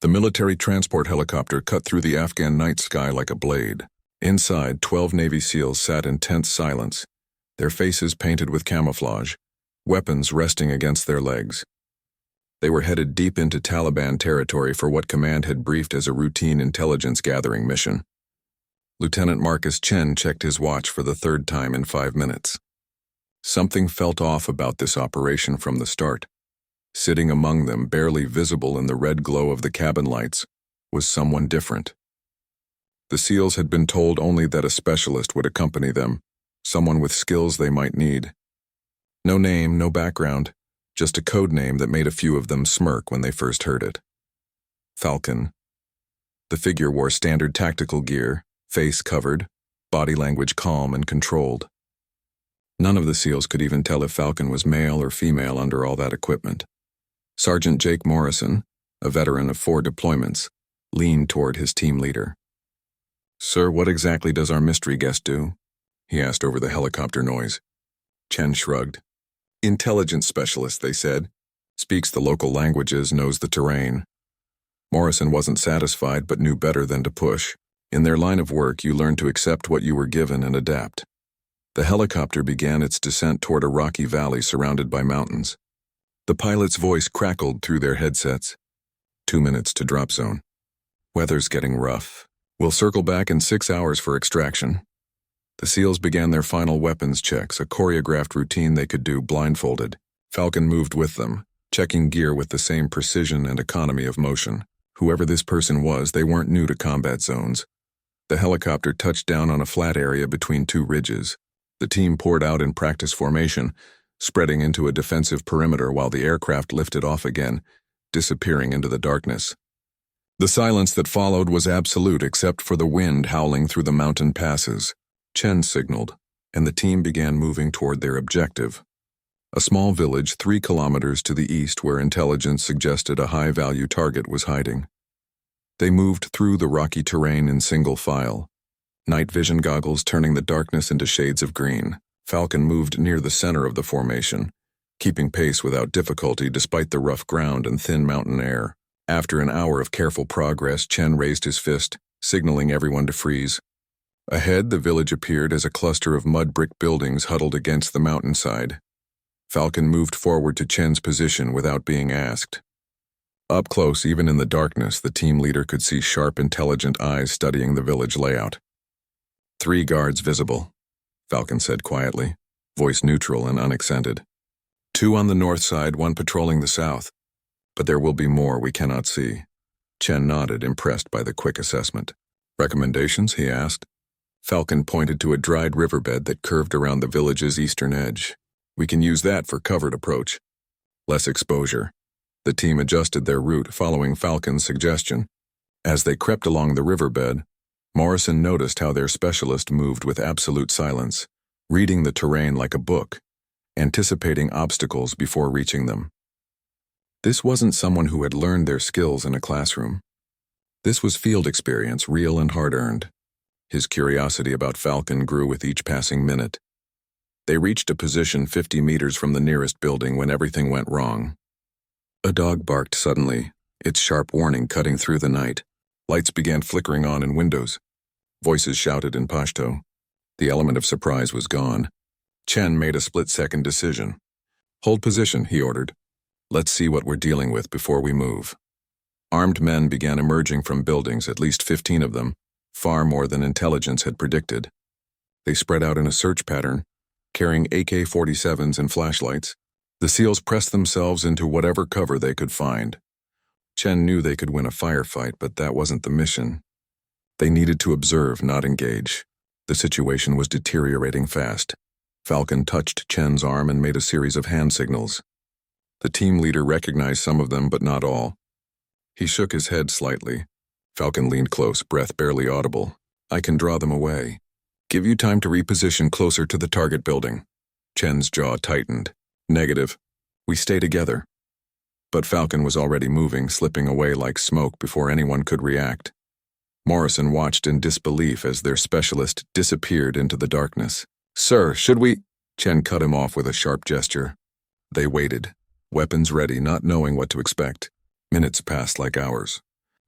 The military transport helicopter cut through the Afghan night sky like a blade. Inside, 12 Navy SEALs sat in tense silence, their faces painted with camouflage, weapons resting against their legs. They were headed deep into Taliban territory for what command had briefed as a routine intelligence-gathering mission. Lieutenant Marcus Chen checked his watch for the third time in 5 minutes. Something felt off about this operation from the start. Sitting among them, barely visible in the red glow of the cabin lights, was someone different. The SEALs had been told only that a specialist would accompany them, someone with skills they might need. No name, no background, just a code name that made a few of them smirk when they first heard it. Falcon. The figure wore standard tactical gear, face covered, body language calm and controlled. None of the SEALs could even tell if Falcon was male or female under all that equipment. Sergeant Jake Morrison, a veteran of 4 deployments, leaned toward his team leader. "Sir, what exactly does our mystery guest do?" he asked over the helicopter noise. Chen shrugged. "Intelligence specialist," they said. "Speaks the local languages, knows the terrain." Morrison wasn't satisfied but knew better than to push. In their line of work, you learn to accept what you were given and adapt. The helicopter began its descent toward a rocky valley surrounded by mountains. The pilot's voice crackled through their headsets. 2 minutes to drop zone. "Weather's getting rough. We'll circle back in 6 hours for extraction." The SEALs began their final weapons checks, a choreographed routine they could do blindfolded. Falcon moved with them, checking gear with the same precision and economy of motion. Whoever this person was, they weren't new to combat zones. The helicopter touched down on a flat area between 2 ridges. The team poured out in practice formation, spreading into a defensive perimeter while the aircraft lifted off again, disappearing into the darkness. The silence that followed was absolute except for the wind howling through the mountain passes. Chen signaled, and the team began moving toward their objective. A small village 3 kilometers to the east where intelligence suggested a high-value target was hiding. They moved through the rocky terrain in single file, night vision goggles turning the darkness into shades of green. Falcon moved near the center of the formation, keeping pace without difficulty despite the rough ground and thin mountain air. After an hour of careful progress, Chen raised his fist, signaling everyone to freeze. Ahead, the village appeared as a cluster of mud brick buildings huddled against the mountainside. Falcon moved forward to Chen's position without being asked. Up close, even in the darkness, the team leader could see sharp, intelligent eyes studying the village layout. 3 guards visible, Falcon said quietly, voice neutral and unaccented. 2 on the north side, 1 patrolling the south. But there will be more we cannot see. Chen nodded, impressed by the quick assessment. "Recommendations?" he asked. Falcon pointed to a dried riverbed that curved around the village's eastern edge. "We can use that for covered approach. Less exposure." The team adjusted their route, following Falcon's suggestion. As they crept along the riverbed, Morrison noticed how their specialist moved with absolute silence, reading the terrain like a book, anticipating obstacles before reaching them. This wasn't someone who had learned their skills in a classroom. This was field experience, real and hard-earned. His curiosity about Falcon grew with each passing minute. They reached a position 50 meters from the nearest building when everything went wrong. A dog barked suddenly, its sharp warning cutting through the night. Lights began flickering on in windows. Voices shouted in Pashto. The element of surprise was gone. Chen made a split-second decision. "Hold position," he ordered. "Let's see what we're dealing with before we move." Armed men began emerging from buildings, at least 15 of them, far more than intelligence had predicted. They spread out in a search pattern, carrying AK-47s and flashlights. The SEALs pressed themselves into whatever cover they could find. Chen knew they could win a firefight, but that wasn't the mission. They needed to observe, not engage. The situation was deteriorating fast. Falcon touched Chen's arm and made a series of hand signals. The team leader recognized some of them, but not all. He shook his head slightly. Falcon leaned close, breath barely audible. "I can draw them away. Give you time to reposition closer to the target building." Chen's jaw tightened. "Negative. We stay together." But Falcon was already moving, slipping away like smoke before anyone could react. Morrison watched in disbelief as their specialist disappeared into the darkness. "Sir, should we—" Chen cut him off with a sharp gesture. They waited, weapons ready, not knowing what to expect. Minutes passed like hours.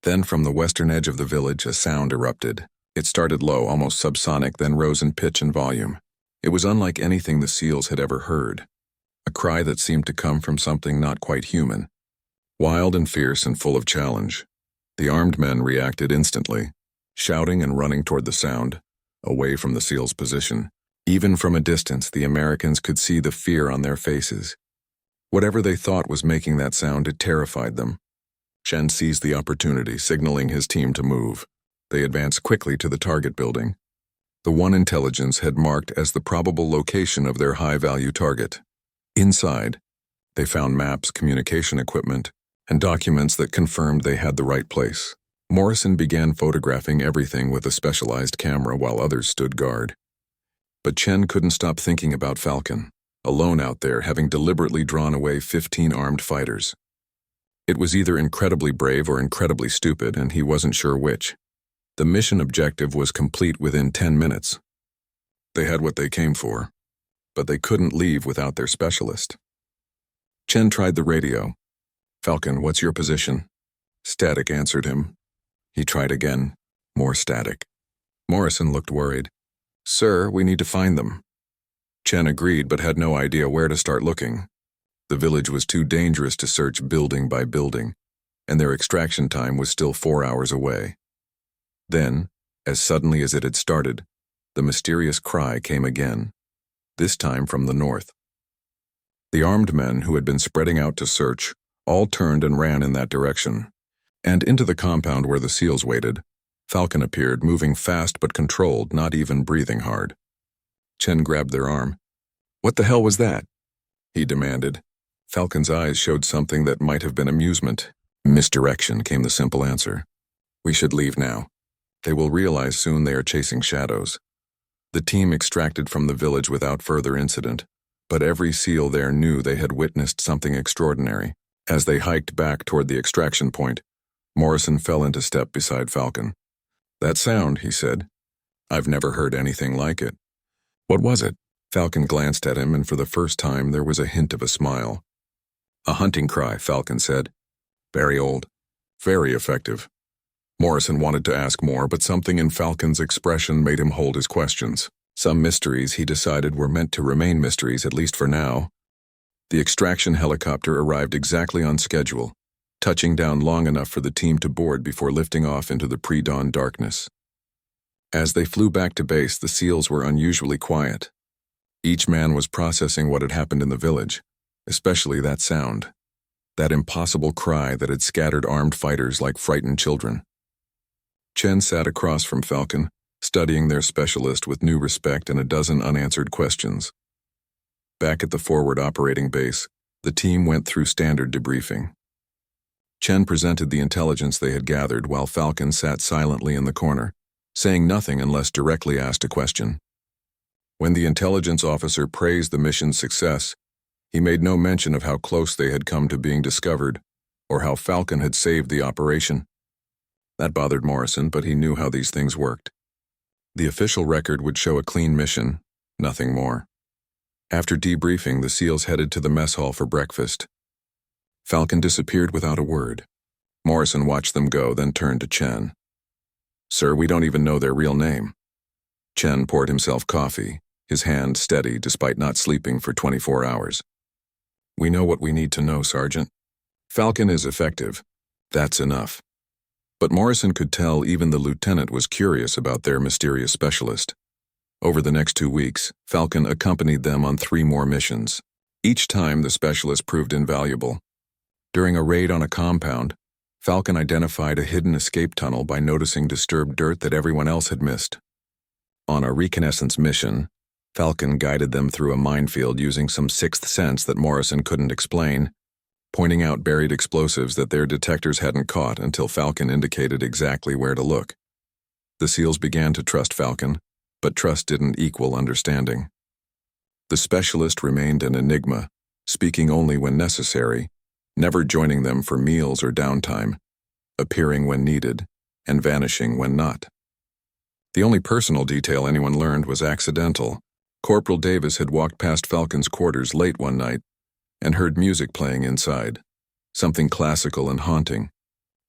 Then from the western edge of the village, a sound erupted. It started low, almost subsonic, then rose in pitch and volume. It was unlike anything the seals had ever heard. A cry that seemed to come from something not quite human. Wild and fierce and full of challenge. The armed men reacted instantly, shouting and running toward the sound, away from the seals' position. Even from a distance, the Americans could see the fear on their faces. Whatever they thought was making that sound, it terrified them. Chen seized the opportunity, signaling his team to move. They advanced quickly to the target building. The one intelligence had marked as the probable location of their high-value target. Inside, they found maps, communication equipment, and documents that confirmed they had the right place. Morrison began photographing everything with a specialized camera while others stood guard. But Chen couldn't stop thinking about Falcon, alone out there, having deliberately drawn away 15 armed fighters. It was either incredibly brave or incredibly stupid, and he wasn't sure which. The mission objective was complete within 10 minutes. They had what they came for, but they couldn't leave without their specialist. Chen tried the radio. "Falcon, what's your position?" Static answered him. He tried again. More static. Morrison looked worried. "Sir, we need to find them." Chen agreed but had no idea where to start looking. The village was too dangerous to search building by building, and their extraction time was still 4 hours away. Then, as suddenly as it had started, the mysterious cry came again, this time from the north. The armed men who had been spreading out to search all turned and ran in that direction, and into the compound where the seals waited. Falcon appeared, moving fast but controlled, not even breathing hard. Chen grabbed their arm. "What the hell was that?" he demanded. Falcon's eyes showed something that might have been amusement. "Misdirection," came the simple answer. "We should leave now. They will realize soon they are chasing shadows." The team extracted from the village without further incident, but every seal there knew they had witnessed something extraordinary. As they hiked back toward the extraction point, Morrison fell into step beside Falcon. "That sound," he said. "I've never heard anything like it." "What was it?" Falcon glanced at him, and for the first time there was a hint of a smile. "A hunting cry," Falcon said. "Very old. Very effective." Morrison wanted to ask more, but something in Falcon's expression made him hold his questions. Some mysteries, he decided, were meant to remain mysteries, at least for now. The extraction helicopter arrived exactly on schedule, touching down long enough for the team to board before lifting off into the pre-dawn darkness. As they flew back to base, the SEALs were unusually quiet. Each man was processing what had happened in the village, especially that sound, that impossible cry that had scattered armed fighters like frightened children. Chen sat across from Falcon, studying their specialist with new respect and a dozen unanswered questions. Back at the forward operating base, the team went through standard debriefing. Chen presented the intelligence they had gathered while Falcon sat silently in the corner, saying nothing unless directly asked a question. When the intelligence officer praised the mission's success, he made no mention of how close they had come to being discovered, or how Falcon had saved the operation. That bothered Morrison, but he knew how these things worked. The official record would show a clean mission, nothing more. After debriefing, the SEALs headed to the mess hall for breakfast. Falcon disappeared without a word. Morrison watched them go, then turned to Chen. "Sir, we don't even know their real name." Chen poured himself coffee, his hand steady despite not sleeping for 24 hours. "We know what we need to know, Sergeant. Falcon is effective. That's enough." But Morrison could tell even the lieutenant was curious about their mysterious specialist. Over the next 2 weeks, Falcon accompanied them on 3 more missions. Each time, the specialist proved invaluable. During a raid on a compound, Falcon identified a hidden escape tunnel by noticing disturbed dirt that everyone else had missed. On a reconnaissance mission, Falcon guided them through a minefield using some sixth sense that Morrison couldn't explain, pointing out buried explosives that their detectors hadn't caught until Falcon indicated exactly where to look. The SEALs began to trust Falcon, but trust didn't equal understanding. The specialist remained an enigma, speaking only when necessary, never joining them for meals or downtime, appearing when needed, and vanishing when not. The only personal detail anyone learned was accidental. Corporal Davis had walked past Falcon's quarters late one night and heard music playing inside, something classical and haunting.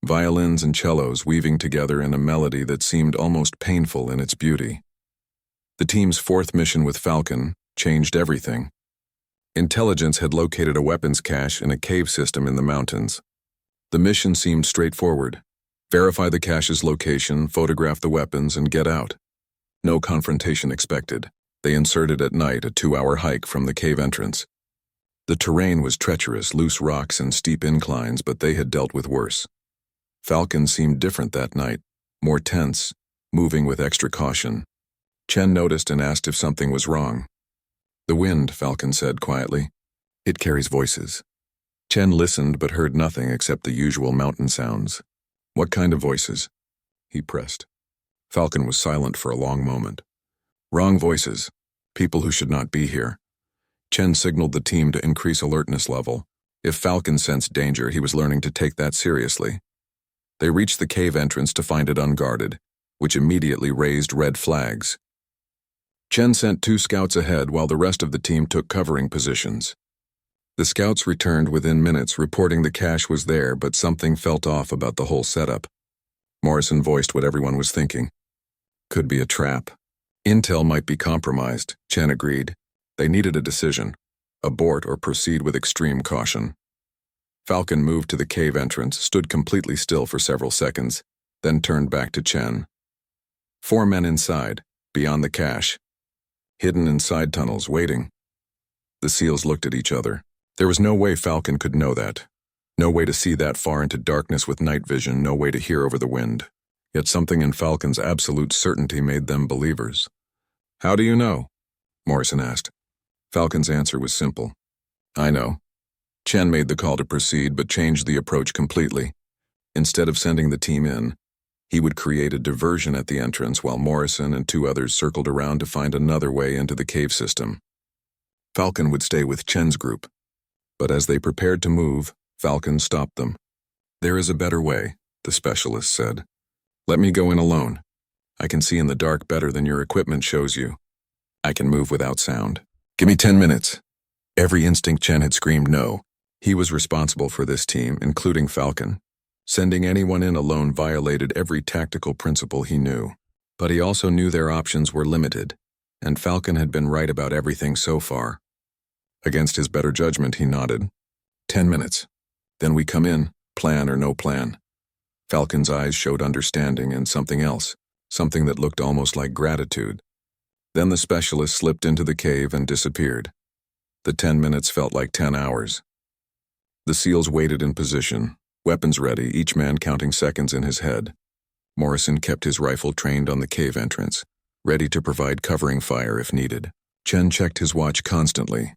violins and cellos weaving together in a melody that seemed almost painful in its beauty. The team's fourth mission with Falcon changed everything. Intelligence had located a weapons cache in a cave system in the mountains. The mission seemed straightforward. Verify the cache's location, photograph the weapons, and get out. No confrontation expected. They inserted at night a 2-hour hike from the cave entrance. The terrain was treacherous, loose rocks and steep inclines, but they had dealt with worse. Falcon seemed different that night, more tense, moving with extra caution. Chen noticed and asked if something was wrong. "The wind," Falcon said quietly. "It carries voices." Chen listened but heard nothing except the usual mountain sounds. "What kind of voices?" he pressed. Falcon was silent for a long moment. "Wrong voices. People who should not be here." Chen signaled the team to increase alertness level. If Falcon sensed danger, he was learning to take that seriously. They reached the cave entrance to find it unguarded, which immediately raised red flags. Chen sent 2 scouts ahead while the rest of the team took covering positions. The scouts returned within minutes, reporting the cache was there, but something felt off about the whole setup. Morrison voiced what everyone was thinking. Could be a trap. Intel might be compromised, Chen agreed. They needed a decision: abort or proceed with extreme caution. Falcon moved to the cave entrance, stood completely still for several seconds, then turned back to Chen. 4 men inside, beyond the cache. Hidden in side tunnels, waiting. The SEALs looked at each other. There was no way Falcon could know that. No way to see that far into darkness with night vision, no way to hear over the wind. Yet something in Falcon's absolute certainty made them believers. "How do you know?" Morrison asked. Falcon's answer was simple. "I know." Chen made the call to proceed but changed the approach completely. Instead of sending the team in, he would create a diversion at the entrance while Morrison and 2 others circled around to find another way into the cave system. Falcon would stay with Chen's group. But as they prepared to move, Falcon stopped them. "There is a better way," the specialist said. "Let me go in alone. I can see in the dark better than your equipment shows you. I can move without sound. Give me 10 minutes. Every instinct Chen had screamed no. He was responsible for this team, including Falcon. Sending anyone in alone violated every tactical principle he knew. But he also knew their options were limited, and Falcon had been right about everything so far. Against his better judgment, he nodded. 10 minutes. Then we come in, plan or no plan. Falcon's eyes showed understanding and something else, something that looked almost like gratitude. Then the specialist slipped into the cave and disappeared. The 10 minutes felt like 10 hours. The SEALs waited in position, weapons ready, each man counting seconds in his head. Morrison kept his rifle trained on the cave entrance, ready to provide covering fire if needed. Chen checked his watch constantly,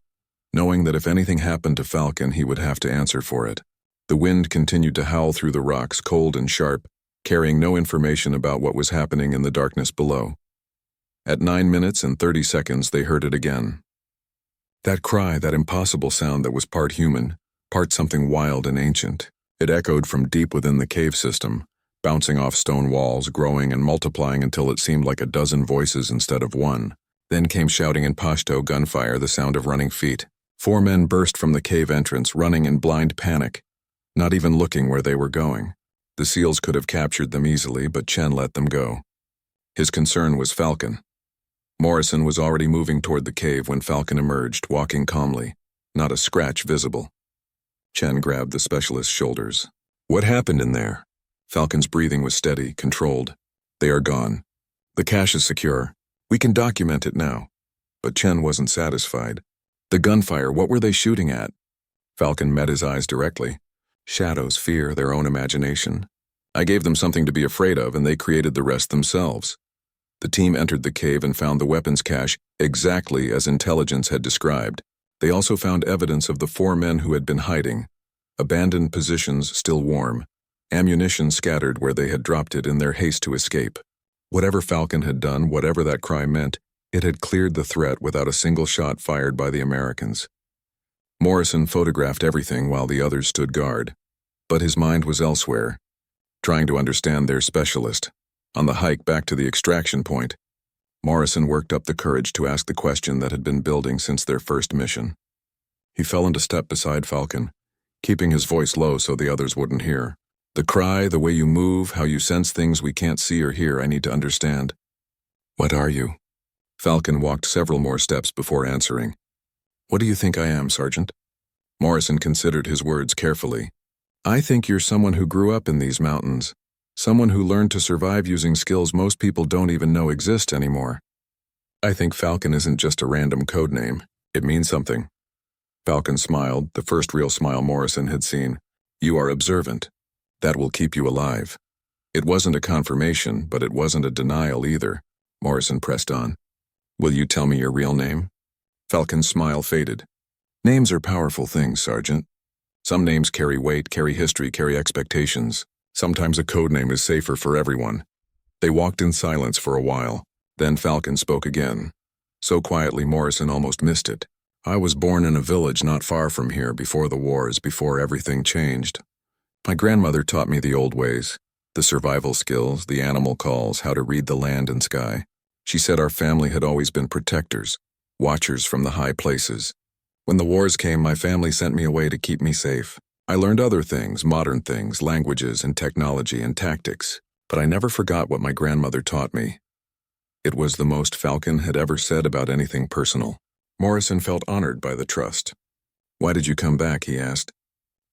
knowing that if anything happened to Falcon, he would have to answer for it. The wind continued to howl through the rocks, cold and sharp, carrying no information about what was happening in the darkness below. At 9 minutes and 30 seconds, they heard it again. That cry, that impossible sound that was part human, part something wild and ancient. It echoed from deep within the cave system, bouncing off stone walls, growing and multiplying until it seemed like a dozen voices instead of one. Then came shouting in Pashto, gunfire, the sound of running feet. 4 men burst from the cave entrance, running in blind panic, not even looking where they were going. The SEALs could have captured them easily, but Chen let them go. His concern was Falcon. Morrison was already moving toward the cave when Falcon emerged, walking calmly, not a scratch visible. Chen grabbed the specialist's shoulders. "What happened in there?" Falcon's breathing was steady, controlled. "They are gone. The cache is secure. We can document it now." But Chen wasn't satisfied. "The gunfire, what were they shooting at?" Falcon met his eyes directly. "Shadows, fear, their own imagination. I gave them something to be afraid of, and they created the rest themselves." The team entered the cave and found the weapons cache exactly as intelligence had described. They also found evidence of the 4 men who had been hiding. Abandoned positions still warm. Ammunition scattered where they had dropped it in their haste to escape. Whatever Falcon had done, whatever that cry meant, it had cleared the threat without a single shot fired by the Americans. Morrison photographed everything while the others stood guard. But his mind was elsewhere, trying to understand their specialist. On the hike back to the extraction point, Morrison worked up the courage to ask the question that had been building since their first mission. He fell into step beside Falcon, keeping his voice low so the others wouldn't hear. The cry, the way you move, how you sense things we can't see or hear, I need to understand. What are you? Falcon walked several more steps before answering. What do you think I am, Sergeant? Morrison considered his words carefully. I think you're someone who grew up in these mountains. Someone who learned to survive using skills most people don't even know exist anymore. I think Falcon isn't just a random code name. It means something. Falcon smiled, the first real smile Morrison had seen. You are observant. That will keep you alive. It wasn't a confirmation, but it wasn't a denial either. Morrison pressed on. Will you tell me your real name? Falcon's smile faded. Names are powerful things, Sergeant. Some names carry weight, carry history, carry expectations. Sometimes a code name is safer for everyone. They walked in silence for a while. Then Falcon spoke again. So quietly Morrison almost missed it. I was born in a village not far from here before the wars, before everything changed. My grandmother taught me the old ways, the survival skills, the animal calls, how to read the land and sky. She said our family had always been protectors, watchers from the high places. When the wars came, my family sent me away to keep me safe. I learned other things, modern things, languages and technology and tactics, but I never forgot what my grandmother taught me. It was the most Falcon had ever said about anything personal. Morrison felt honored by the trust. Why did you come back, he asked.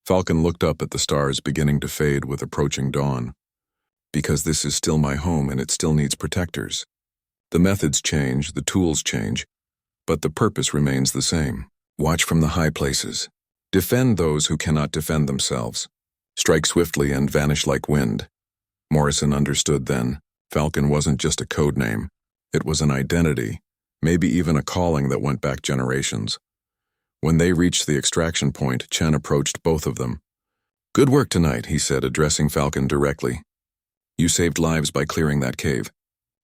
Falcon looked up at the stars beginning to fade with approaching dawn. Because this is still my home and it still needs protectors. The methods change, the tools change, but the purpose remains the same. Watch from the high places. Defend those who cannot defend themselves. Strike swiftly and vanish like wind. Morrison understood then. Falcon wasn't just a code name. It was an identity, maybe even a calling that went back generations. When they reached the extraction point, Chen approached both of them. Good work tonight, he said, addressing Falcon directly. You saved lives by clearing that cave.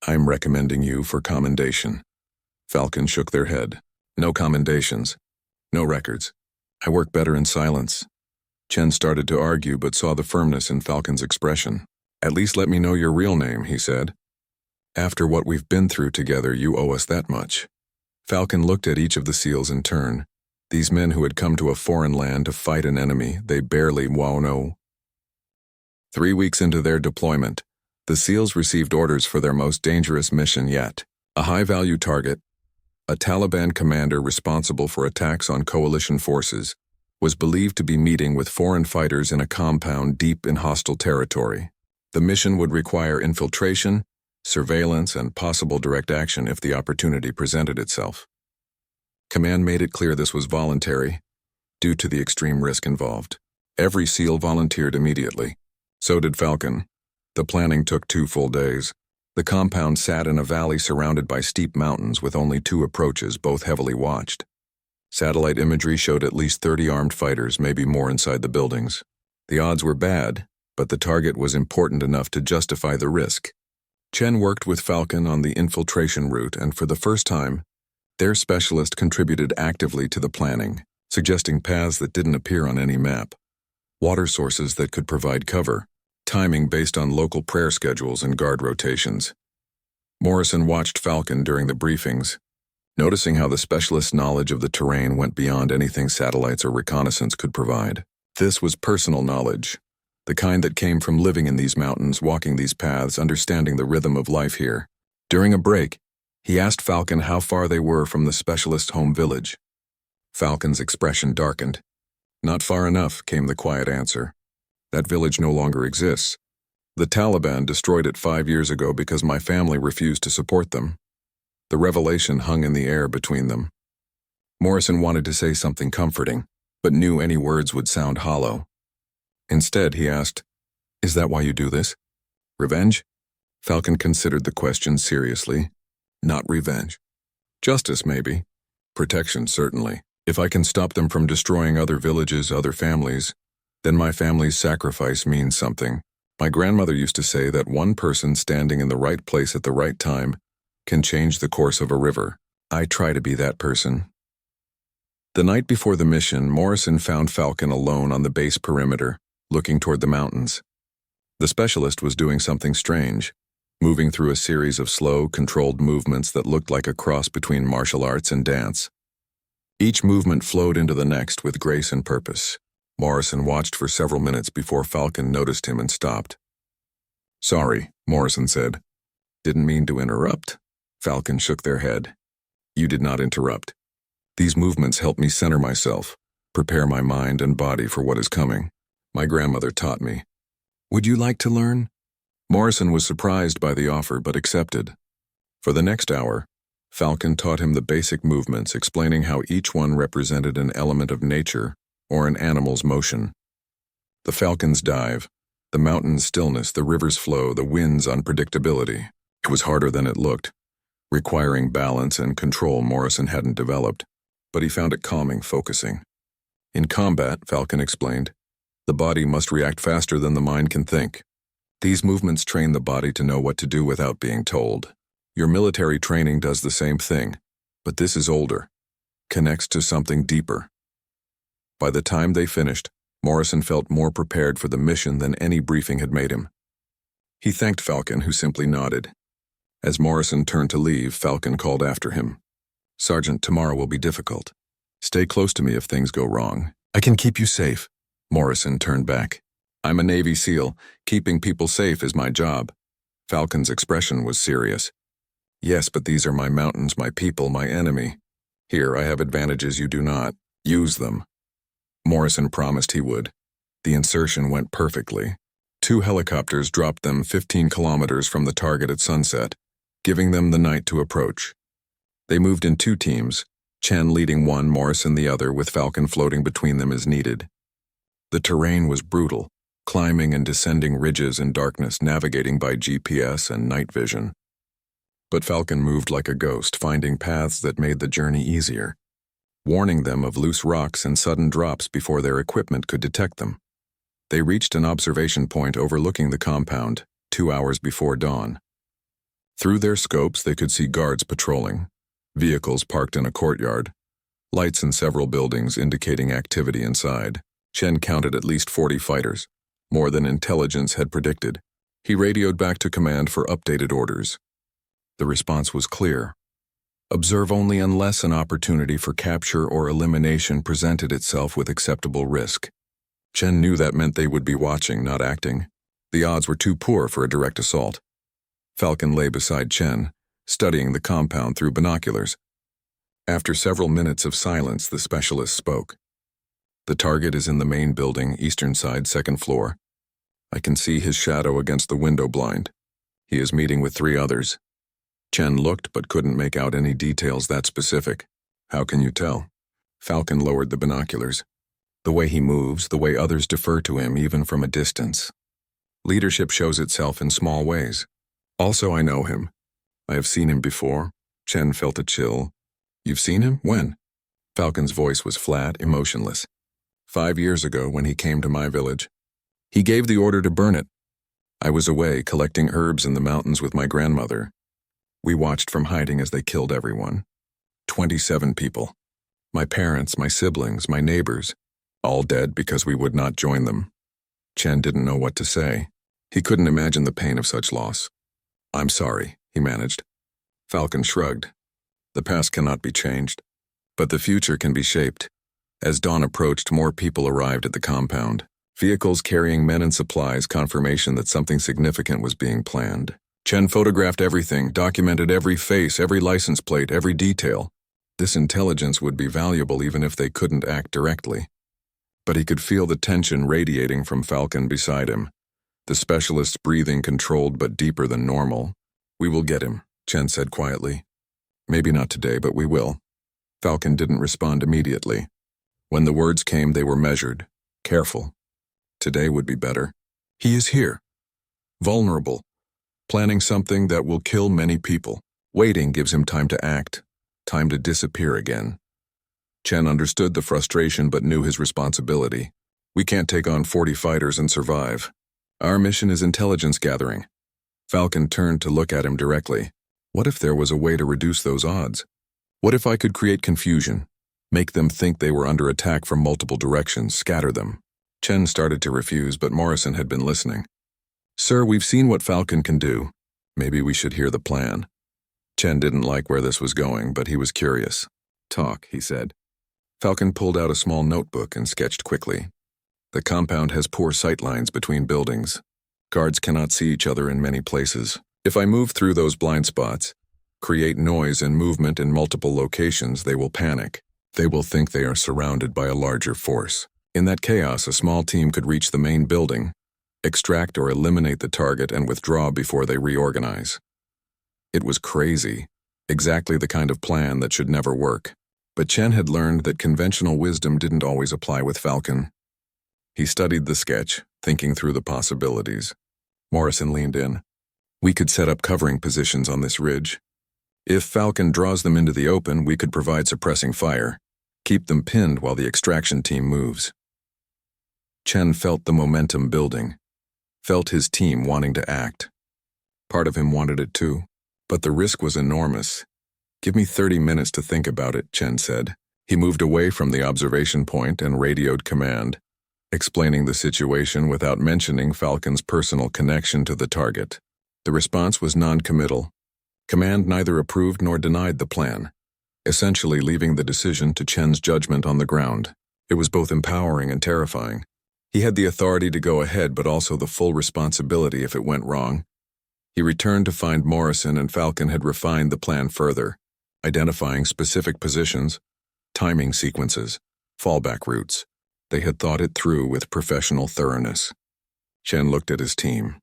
I'm recommending you for commendation. Falcon shook their head. No commendations. No records. I work better in silence. Chen started to argue but saw the firmness in Falcon's expression. At least let me know your real name, he said. After what we've been through together, you owe us that much. Falcon looked at each of the SEALs in turn. These men who had come to a foreign land to fight an enemy they barely know. 3 weeks into their deployment, the SEALs received orders for their most dangerous mission yet. A high-value target, a Taliban commander responsible for attacks on coalition forces, was believed to be meeting with foreign fighters in a compound deep in hostile territory. The mission would require infiltration, surveillance, and possible direct action if the opportunity presented itself. Command made it clear this was voluntary, due to the extreme risk involved. Every SEAL volunteered immediately. So did Falcon. The planning took 2 full days. The compound sat in a valley surrounded by steep mountains with only 2 approaches, both heavily watched. Satellite imagery showed at least 30 armed fighters, maybe more inside the buildings. The odds were bad, but the target was important enough to justify the risk. Chen worked with Falcon on the infiltration route, and for the first time, their specialist contributed actively to the planning, suggesting paths that didn't appear on any map, water sources that could provide cover, timing based on local prayer schedules and guard rotations. Morrison watched Falcon during the briefings, noticing how the specialist's knowledge of the terrain went beyond anything satellites or reconnaissance could provide. This was personal knowledge, the kind that came from living in these mountains, walking these paths, understanding the rhythm of life here. During a break, he asked Falcon how far they were from the specialist's home village. Falcon's expression darkened. Not far enough, came the quiet answer. That village no longer exists. The Taliban destroyed it 5 years ago because my family refused to support them. The revelation hung in the air between them. Morrison wanted to say something comforting, but knew any words would sound hollow. Instead, he asked, "Is that why you do this? Revenge?" Falcon considered the question seriously. Not revenge. Justice, maybe. Protection, certainly. If I can stop them from destroying other villages, other families, then my family's sacrifice means something. My grandmother used to say that one person standing in the right place at the right time can change the course of a river. I try to be that person. The night before the mission, Morrison found Falcon alone on the base perimeter, looking toward the mountains. The specialist was doing something strange, moving through a series of slow, controlled movements that looked like a cross between martial arts and dance. Each movement flowed into the next with grace and purpose. Morrison watched for several minutes before Falcon noticed him and stopped. "Sorry," Morrison said. "Didn't mean to interrupt." Falcon shook their head. "You did not interrupt. These movements help me center myself, prepare my mind and body for what is coming. My grandmother taught me. Would you like to learn?" Morrison was surprised by the offer but accepted. For the next hour, Falcon taught him the basic movements, explaining how each one represented an element of nature or an animal's motion. The falcon's dive, the mountain's stillness, the river's flow, the wind's unpredictability. It was harder than it looked, requiring balance and control Morrison hadn't developed, but he found it calming, focusing. In combat, Falcon explained, the body must react faster than the mind can think. These movements train the body to know what to do without being told. Your military training does the same thing, but this is older, connects to something deeper. By the time they finished, Morrison felt more prepared for the mission than any briefing had made him. He thanked Falcon, who simply nodded. As Morrison turned to leave, Falcon called after him. "Sergeant, tomorrow will be difficult. Stay close to me if things go wrong. I can keep you safe." Morrison turned back. "I'm a Navy SEAL. Keeping people safe is my job." Falcon's expression was serious. "Yes, but these are my mountains, my people, my enemy. Here, I have advantages you do not. Use them." Morrison promised he would. The insertion went perfectly. 2 helicopters dropped them 15 kilometers from the target at sunset, giving them the night to approach. They moved in 2 teams, Chen leading one, Morrison the other, with Falcon floating between them as needed. The terrain was brutal, climbing and descending ridges in darkness, navigating by GPS and night vision. But Falcon moved like a ghost, finding paths that made the journey easier, warning them of loose rocks and sudden drops before their equipment could detect them. They reached an observation point overlooking the compound 2 hours before dawn. Through their scopes, they could see guards patrolling, vehicles parked in a courtyard, lights in several buildings indicating activity inside. Chen counted at least 40 fighters, more than intelligence had predicted. He radioed back to command for updated orders. The response was clear. Observe only unless an opportunity for capture or elimination presented itself with acceptable risk. Chen knew that meant they would be watching, not acting. The odds were too poor for a direct assault. Falcon lay beside Chen, studying the compound through binoculars. After several minutes of silence, the specialist spoke. "The target is in the main building, eastern side, 2nd floor. I can see his shadow against the window blind. He is meeting with 3 others. Chen looked but couldn't make out any details that specific. "How can you tell?" Falcon lowered the binoculars. "The way he moves, the way others defer to him even from a distance. Leadership shows itself in small ways. Also, I know him. I have seen him before." Chen felt a chill. "You've seen him? When?" Falcon's voice was flat, emotionless. 5 years ago when he came to my village. He gave the order to burn it. I was away collecting herbs in the mountains with my grandmother. We watched from hiding as they killed everyone. 27 people. My parents, my siblings, my neighbors, all dead because we would not join them. Chen didn't know what to say. He couldn't imagine the pain of such loss. "I'm sorry," he managed. Falcon shrugged. "The past cannot be changed, but the future can be shaped." As dawn approached, more people arrived at the compound. Vehicles carrying men and supplies, confirmation that something significant was being planned. Chen photographed everything, documented every face, every license plate, every detail. This intelligence would be valuable even if they couldn't act directly. But he could feel the tension radiating from Falcon beside him. The specialist's breathing controlled but deeper than normal. "We will get him," Chen said quietly. "Maybe not today, but we will." Falcon didn't respond immediately. When the words came, they were measured, careful. Today would be better. He is here. Vulnerable. Planning something that will kill many people. Waiting gives him time to act, time to disappear again. Chen understood the frustration but knew his responsibility. "We can't take on 40 fighters and survive. Our mission is intelligence gathering." Falcon turned to look at him directly. What if there was a way to reduce those odds? What if I could create confusion? Make them think they were under attack from multiple directions, scatter them. Chen started to refuse, but Morrison had been listening. "Sir, we've seen what Falcon can do. Maybe we should hear the plan." Chen didn't like where this was going, but he was curious. "Talk," he said. Falcon pulled out a small notebook and sketched quickly. The compound has poor sight lines between buildings. Guards cannot see each other in many places. If I move through those blind spots, create noise and movement in multiple locations, they will panic. They will think they are surrounded by a larger force. In that chaos, a small team could reach the main building, extract or eliminate the target, and withdraw before they reorganize. It was crazy, exactly the kind of plan that should never work. But Chen had learned that conventional wisdom didn't always apply with Falcon. He studied the sketch, thinking through the possibilities. Morrison leaned in. We could set up covering positions on this ridge. If Falcon draws them into the open, we could provide suppressing fire, keep them pinned while the extraction team moves. Chen felt the momentum building, felt his team wanting to act. Part of him wanted it too, but the risk was enormous. Give me 30 minutes to think about it, Chen said. He moved away from the observation point and radioed command, explaining the situation without mentioning Falcon's personal connection to the target. The response was non-committal. Command neither approved nor denied the plan, essentially leaving the decision to Chen's judgment on the ground. It was both empowering and terrifying. He had the authority to go ahead, but also the full responsibility if it went wrong. He returned to find Morrison and Falcon had refined the plan further, identifying specific positions, timing sequences, fallback routes. They had thought it through with professional thoroughness. Chen looked at his team,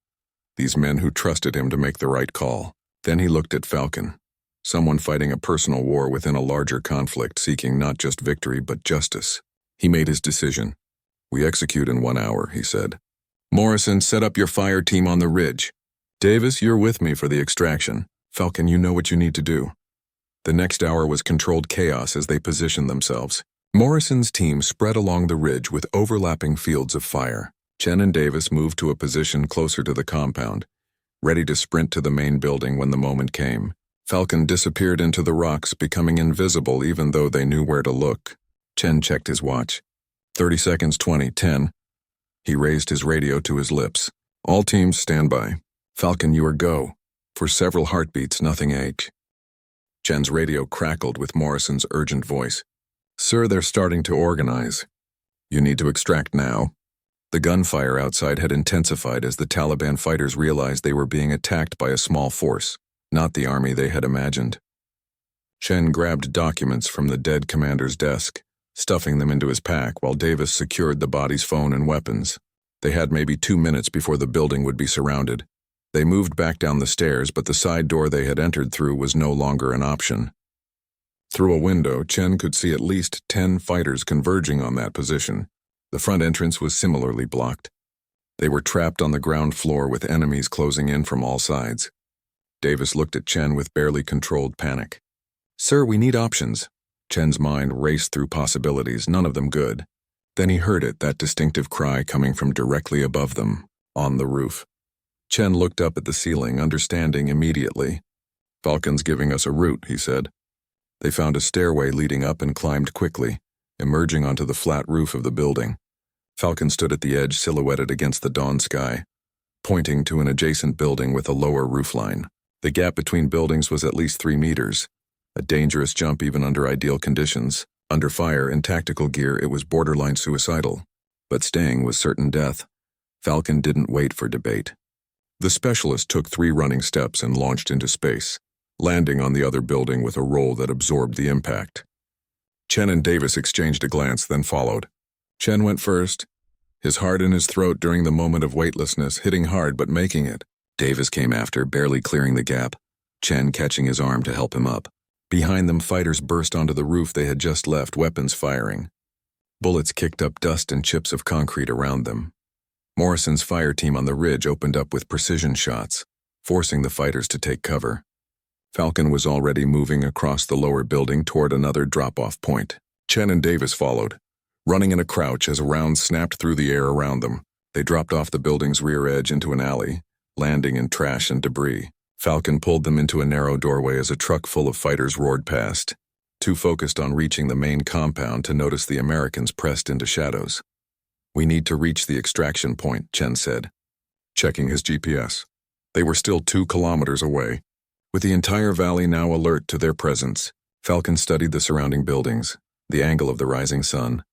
these men who trusted him to make the right call. Then he looked at Falcon, someone fighting a personal war within a larger conflict, seeking not just victory but justice. He made his decision. We execute in 1 hour, he said. Morrison, set up your fire team on the ridge. Davis, you're with me for the extraction. Falcon, you know what you need to do. The next hour was controlled chaos as they positioned themselves. Morrison's team spread along the ridge with overlapping fields of fire. Chen and Davis moved to a position closer to the compound, ready to sprint to the main building when the moment came. Falcon disappeared into the rocks, becoming invisible even though they knew where to look. Chen checked his watch. 30 seconds, 20, 10. He raised his radio to his lips. All teams stand by. Falcon, you are go. For several heartbeats, nothing age. Chen's radio crackled with Morrison's urgent voice. Sir, they're starting to organize. You need to extract now. The gunfire outside had intensified as the Taliban fighters realized they were being attacked by a small force, not the army they had imagined. Chen grabbed documents from the dead commander's desk, stuffing them into his pack while Davis secured the body's phone and weapons. They had maybe 2 minutes before the building would be surrounded. They moved back down the stairs, but the side door they had entered through was no longer an option. Through a window, Chen could see at least 10 fighters converging on that position. The front entrance was similarly blocked. They were trapped on the ground floor with enemies closing in from all sides. Davis looked at Chen with barely controlled panic. Sir, we need options. Chen's mind raced through possibilities, none of them good. Then he heard it, that distinctive cry coming from directly above them, on the roof. Chen looked up at the ceiling, understanding immediately. Falcon's giving us a route, he said. They found a stairway leading up and climbed quickly, emerging onto the flat roof of the building. Falcon stood at the edge, silhouetted against the dawn sky, pointing to an adjacent building with a lower roofline. The gap between buildings was at least 3 meters, a dangerous jump even under ideal conditions. Under fire, in tactical gear, it was borderline suicidal. But staying was certain death. Falcon didn't wait for debate. The specialist took 3 running steps and launched into space, landing on the other building with a roll that absorbed the impact. Chen and Davis exchanged a glance, then followed. Chen went first, his heart in his throat during the moment of weightlessness, hitting hard but making it. Davis came after, barely clearing the gap, Chen catching his arm to help him up. Behind them, fighters burst onto the roof they had just left, weapons firing. Bullets kicked up dust and chips of concrete around them. Morrison's fire team on the ridge opened up with precision shots, forcing the fighters to take cover. Falcon was already moving across the lower building toward another drop-off point. Chen and Davis followed, running in a crouch as a round snapped through the air around them. They dropped off the building's rear edge into an alley, landing in trash and debris. Falcon pulled them into a narrow doorway as a truck full of fighters roared past, too focused on reaching the main compound to notice the Americans pressed into shadows. We need to reach the extraction point, Chen said, checking his GPS. They were still 2 kilometers away, with the entire valley now alert to their presence. Falcon studied the surrounding buildings, the angle of the rising sun.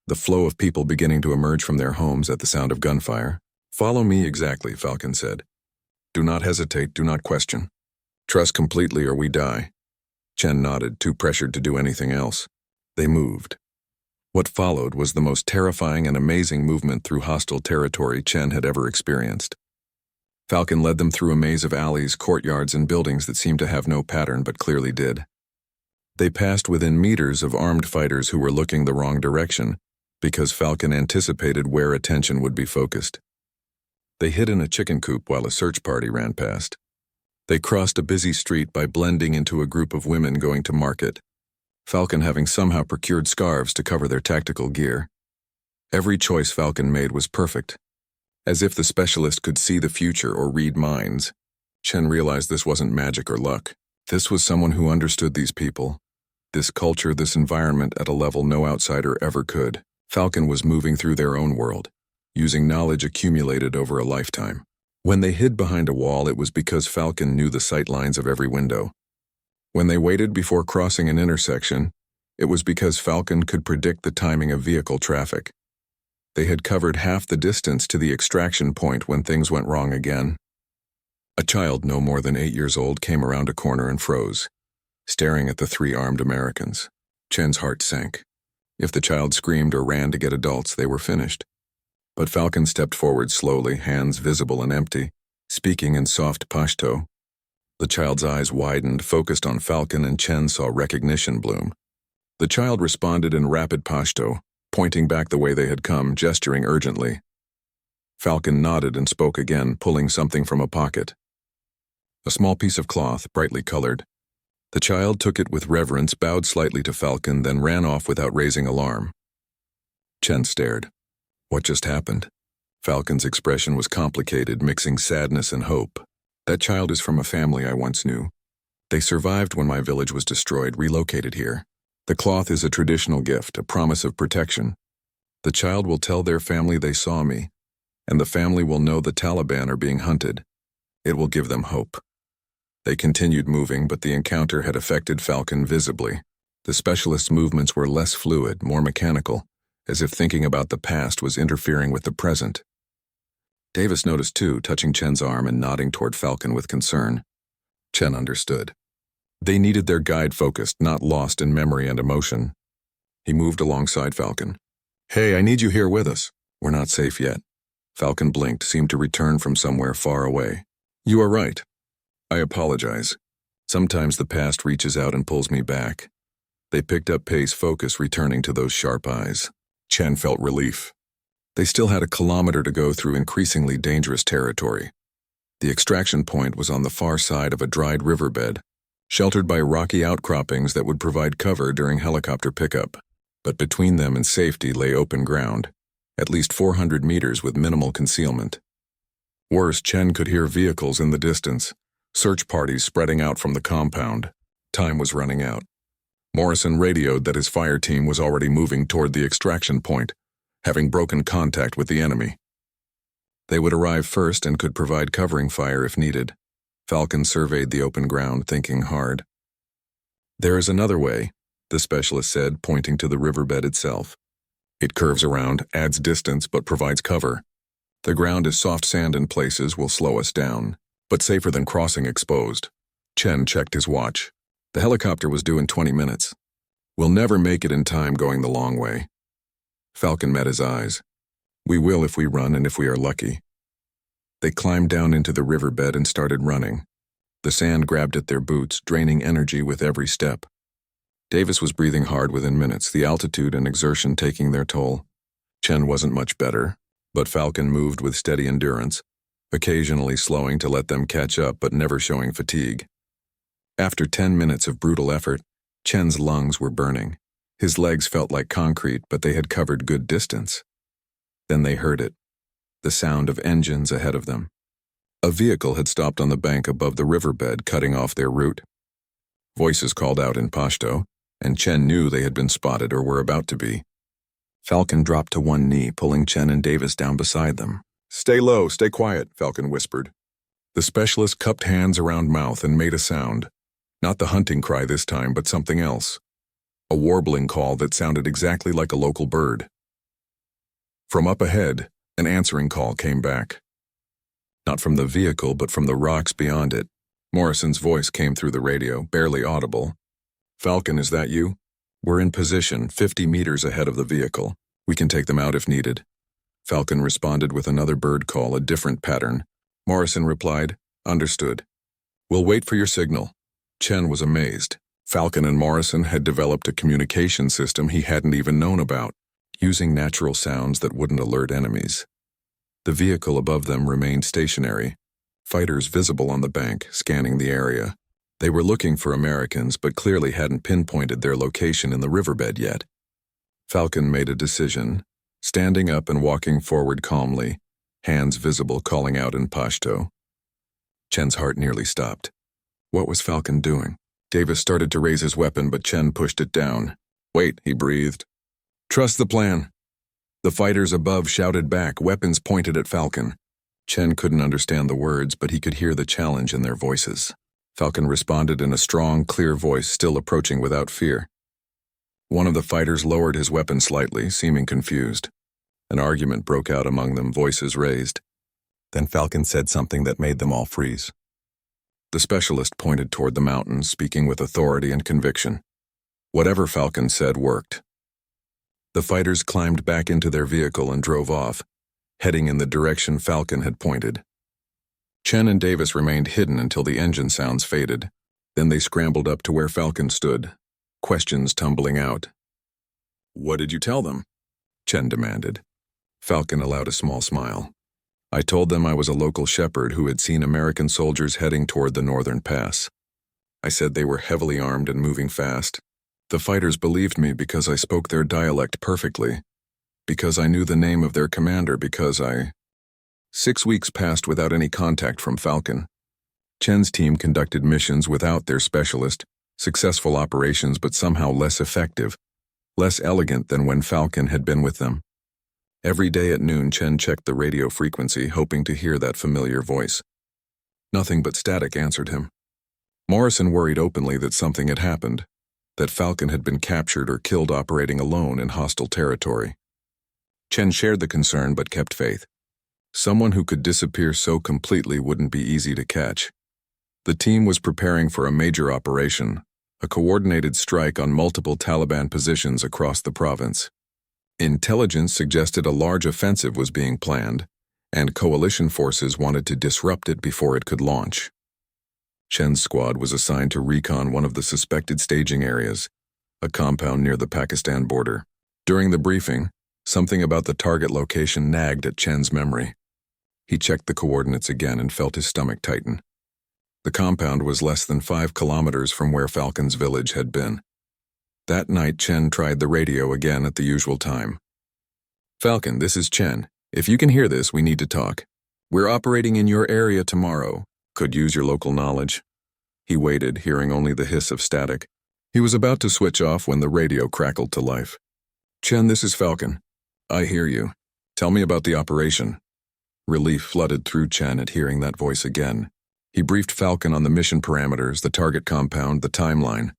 the flow of people beginning to emerge from their homes at the sound of gunfire. "Follow me exactly," Falcon said. "Do not hesitate, do not question. Trust completely or we die." Chen nodded, too pressured to do anything else. They moved. What followed was the most terrifying and amazing movement through hostile territory Chen had ever experienced. Falcon led them through a maze of alleys, courtyards, and buildings that seemed to have no pattern but clearly did. They passed within meters of armed fighters who were looking the wrong direction because Falcon anticipated where attention would be focused. They hid in a chicken coop while a search party ran past. They crossed a busy street by blending into a group of women going to market, Falcon having somehow procured scarves to cover their tactical gear. Every choice Falcon made was perfect. As if the specialist could see the future or read minds, Chen realized this wasn't magic or luck. This was someone who understood these people, this culture, this environment at a level no outsider ever could. Falcon was moving through their own world, using knowledge accumulated over a lifetime. When they hid behind a wall, it was because Falcon knew the sight lines of every window. When they waited before crossing an intersection, it was because Falcon could predict the timing of vehicle traffic. They had covered half the distance to the extraction point when things went wrong again. A child no more than 8 years old came around a corner and froze, staring at the 3 armed Americans. Chen's heart sank. If the child screamed or ran to get adults, they were finished. But Falcon stepped forward slowly, hands visible and empty, speaking in soft Pashto. The child's eyes widened, focused on Falcon, and Chen saw recognition bloom. The child responded in rapid Pashto, pointing back the way they had come, gesturing urgently. Falcon nodded and spoke again, pulling something from a pocket. A small piece of cloth, brightly colored. The child took it with reverence, bowed slightly to Falcon, then ran off without raising alarm. Chen stared. What just happened? Falcon's expression was complicated, mixing sadness and hope. That child is from a family I once knew. They survived when my village was destroyed, relocated here. The cloth is a traditional gift, a promise of protection. The child will tell their family they saw me, and the family will know the Taliban are being hunted. It will give them hope. They continued moving, but the encounter had affected Falcon visibly. The specialist's movements were less fluid, more mechanical, as if thinking about the past was interfering with the present. Davis noticed too, touching Chen's arm and nodding toward Falcon with concern. Chen understood. They needed their guide focused, not lost in memory and emotion. He moved alongside Falcon. "Hey, I need you here with us. We're not safe yet." Falcon blinked, seemed to return from somewhere far away. "You are right. I apologize. Sometimes the past reaches out and pulls me back." They picked up pace, focus returning to those sharp eyes. Chen felt relief. They still had a kilometer to go through increasingly dangerous territory. The extraction point was on the far side of a dried riverbed, sheltered by rocky outcroppings that would provide cover during helicopter pickup. But between them and safety lay open ground, at least 400 meters with minimal concealment. Worse, Chen could hear vehicles in the distance, search parties spreading out from the compound. Time was running out. Morrison radioed that his fire team was already moving toward the extraction point, having broken contact with the enemy. They would arrive first and could provide covering fire if needed. Falcon surveyed the open ground, thinking hard. "There is another way," the specialist said, pointing to the riverbed itself. "It curves around, adds distance, but provides cover. The ground is soft sand in places, will slow us down, but safer than crossing exposed." Chen checked his watch. The helicopter was due in 20 minutes. "We'll never make it in time going the long way." Falcon met his eyes. "We will if we run and if we are lucky." They climbed down into the riverbed and started running. The sand grabbed at their boots, draining energy with every step. Davis was breathing hard within minutes, the altitude and exertion taking their toll. Chen wasn't much better, but Falcon moved with steady endurance, occasionally slowing to let them catch up but never showing fatigue. After 10 minutes of brutal effort, Chen's lungs were burning. His legs felt like concrete, but they had covered good distance. Then they heard it, the sound of engines ahead of them. A vehicle had stopped on the bank above the riverbed, cutting off their route. Voices called out in Pashto, and Chen knew they had been spotted or were about to be. Falcon dropped to one knee, pulling Chen and Davis down beside them. "Stay low, stay quiet," Falcon whispered. The specialist cupped hands around mouth and made a sound. Not the hunting cry this time, but something else. A warbling call that sounded exactly like a local bird. From up ahead, an answering call came back. Not from the vehicle, but from the rocks beyond it. Morrison's voice came through the radio, barely audible. "Falcon, is that you? We're in position, 50 meters ahead of the vehicle. We can take them out if needed." Falcon responded with another bird call, a different pattern. Morrison replied, "Understood. We'll wait for your signal." Chen was amazed. Falcon and Morrison had developed a communication system he hadn't even known about, using natural sounds that wouldn't alert enemies. The vehicle above them remained stationary, fighters visible on the bank, scanning the area. They were looking for Americans, but clearly hadn't pinpointed their location in the riverbed yet. Falcon made a decision, standing up and walking forward calmly, hands visible, calling out in Pashto. Chen's heart nearly stopped. What was Falcon doing? Davis started to raise his weapon, but Chen pushed it down. "Wait," he breathed. "Trust the plan." The fighters above shouted back, weapons pointed at Falcon. Chen couldn't understand the words, but he could hear the challenge in their voices. Falcon responded in a strong, clear voice, still approaching without fear. One of the fighters lowered his weapon slightly, seeming confused. An argument broke out among them, voices raised. Then Falcon said something that made them all freeze. The specialist pointed toward the mountains, speaking with authority and conviction. Whatever Falcon said worked. The fighters climbed back into their vehicle and drove off, heading in the direction Falcon had pointed. Chen and Davis remained hidden until the engine sounds faded. Then they scrambled up to where Falcon stood, questions tumbling out. "What did you tell them?" Chen demanded. Falcon allowed a small smile. "I told them I was a local shepherd who had seen American soldiers heading toward the northern pass. I said they were heavily armed and moving fast. The fighters believed me because I spoke their dialect perfectly, because I knew the name of their commander, because I..." 6 weeks passed without any contact from Falcon. Chen's team conducted missions without their specialist, successful operations but somehow less effective, less elegant than when Falcon had been with them. Every day at noon, Chen checked the radio frequency, hoping to hear that familiar voice. Nothing but static answered him. Morrison worried openly that something had happened, that Falcon had been captured or killed operating alone in hostile territory. Chen shared the concern but kept faith. Someone who could disappear so completely wouldn't be easy to catch. The team was preparing for a major operation, a coordinated strike on multiple Taliban positions across the province. Intelligence suggested a large offensive was being planned, and coalition forces wanted to disrupt it before it could launch. Chen's squad was assigned to recon one of the suspected staging areas, a compound near the Pakistan border. During the briefing, something about the target location nagged at Chen's memory. He checked the coordinates again and felt his stomach tighten. The compound was less than 5 kilometers from where Falcon's village had been. That night, Chen tried the radio again at the usual time. "Falcon, this is Chen. If you can hear this, we need to talk. We're operating in your area tomorrow. Could use your local knowledge." He waited, hearing only the hiss of static. He was about to switch off when the radio crackled to life. "Chen, this is Falcon. I hear you. Tell me about the operation." Relief flooded through Chen at hearing that voice again. He briefed Falcon on the mission parameters, the target compound, the timeline.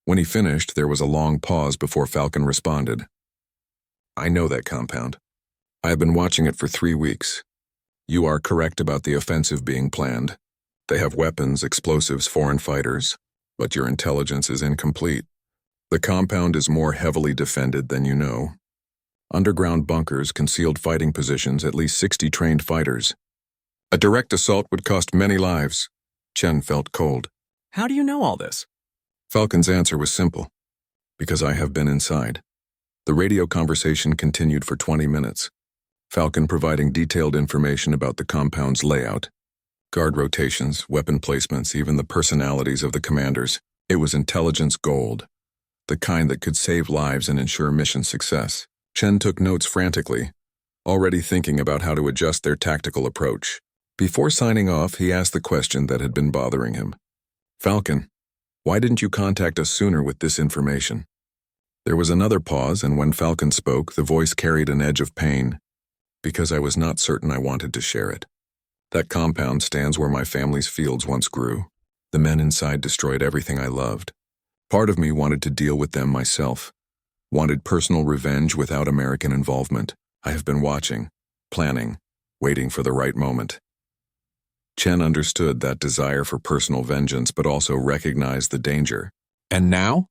When he finished, there was a long pause before Falcon responded. "I know that compound. I have been watching it for 3 weeks. You are correct about the offensive being planned. They have weapons, explosives, foreign fighters, but your intelligence is incomplete. The compound is more heavily defended than you know. Underground bunkers, concealed fighting positions, at least 60 trained fighters. A direct assault would cost many lives." Chen felt cold. "How do you know all this?" Falcon's answer was simple. "Because I have been inside." The radio conversation continued for 20 minutes. Falcon providing detailed information about the compound's layout, guard rotations, weapon placements, even the personalities of the commanders. It was intelligence gold, the kind that could save lives and ensure mission success. Chen took notes frantically, already thinking about how to adjust their tactical approach. Before signing off, he asked the question that had been bothering him. "Falcon, why didn't you contact us sooner with this information?" There was another pause, and when Falcon spoke, the voice carried an edge of pain. "Because I was not certain I wanted to share it. That compound stands where my family's fields once grew. The men inside destroyed everything I loved. Part of me wanted to deal with them myself, wanted personal revenge without American involvement. I have been watching, planning, waiting for the right moment. Chen understood that desire for personal vengeance but also recognized the danger. And now?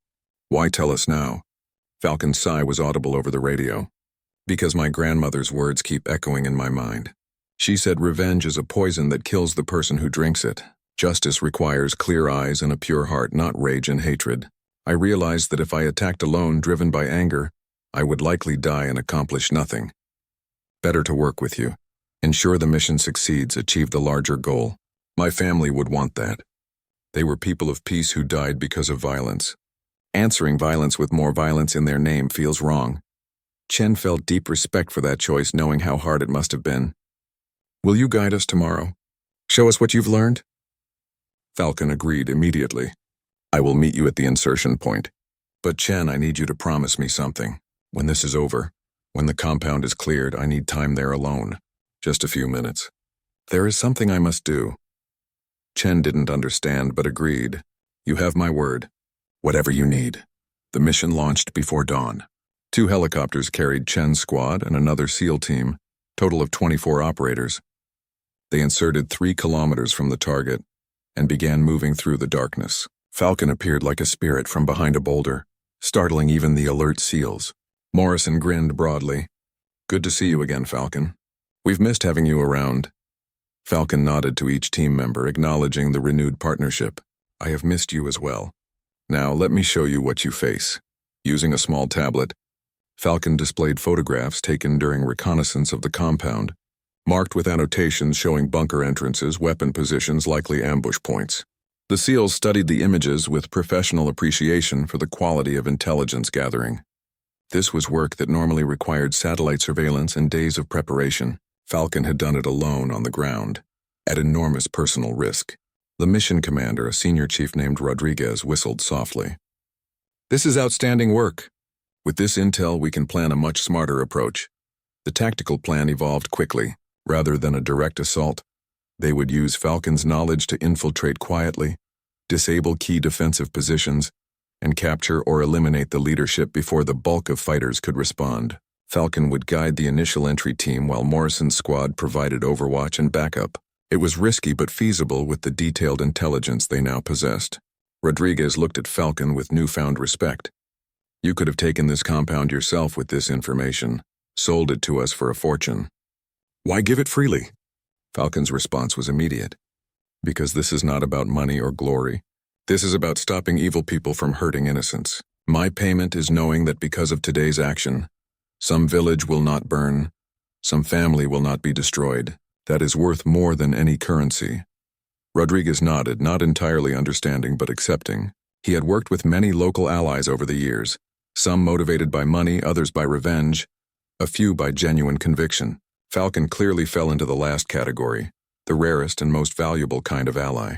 Why tell us now? Falcon's sigh was audible over the radio. Because my grandmother's words keep echoing in my mind. She said revenge is a poison that kills the person who drinks it. Justice requires clear eyes and a pure heart, not rage and hatred. I realized that if I attacked alone, driven by anger, I would likely die and accomplish nothing. Better to work with you. Ensure the mission succeeds, achieve the larger goal. My family would want that. They were people of peace who died because of violence. Answering violence with more violence in their name feels wrong. Chen felt deep respect for that choice, knowing how hard it must have been. Will you guide us tomorrow? Show us what you've learned? Falcon agreed immediately. I will meet you at the insertion point. But Chen, I need you to promise me something. When this is over, when the compound is cleared, I need time there alone. Just a few minutes. There is something I must do. Chen didn't understand but agreed. You have my word. Whatever you need. The mission launched before dawn. 2 helicopters carried Chen's squad and another SEAL team, total of 24 operators. They inserted 3 kilometers from the target and began moving through the darkness. Falcon appeared like a spirit from behind a boulder, startling even the alert SEALs. Morrison grinned broadly. Good to see you again, Falcon. We've missed having you around. Falcon nodded to each team member, acknowledging the renewed partnership. I have missed you as well. Now let me show you what you face. Using a small tablet, Falcon displayed photographs taken during reconnaissance of the compound, marked with annotations showing bunker entrances, weapon positions, likely ambush points. The SEALs studied the images with professional appreciation for the quality of intelligence gathering. This was work that normally required satellite surveillance and days of preparation. Falcon had done it alone on the ground, at enormous personal risk. The mission commander, a senior chief named Rodriguez, whistled softly. This is outstanding work. With this intel, we can plan a much smarter approach. The tactical plan evolved quickly. Rather than a direct assault, they would use Falcon's knowledge to infiltrate quietly, disable key defensive positions, and capture or eliminate the leadership before the bulk of fighters could respond. Falcon would guide the initial entry team while Morrison's squad provided overwatch and backup. It was risky but feasible with the detailed intelligence they now possessed. Rodriguez looked at Falcon with newfound respect. You could have taken this compound yourself with this information, sold it to us for a fortune. Why give it freely? Falcon's response was immediate. Because this is not about money or glory. This is about stopping evil people from hurting innocents. My payment is knowing that because of today's action, some village will not burn, some family will not be destroyed. That is worth more than any currency. Rodriguez nodded, not entirely understanding but accepting. He had worked with many local allies over the years, some motivated by money, others by revenge, a few by genuine conviction. Falcon clearly fell into the last category, the rarest and most valuable kind of ally.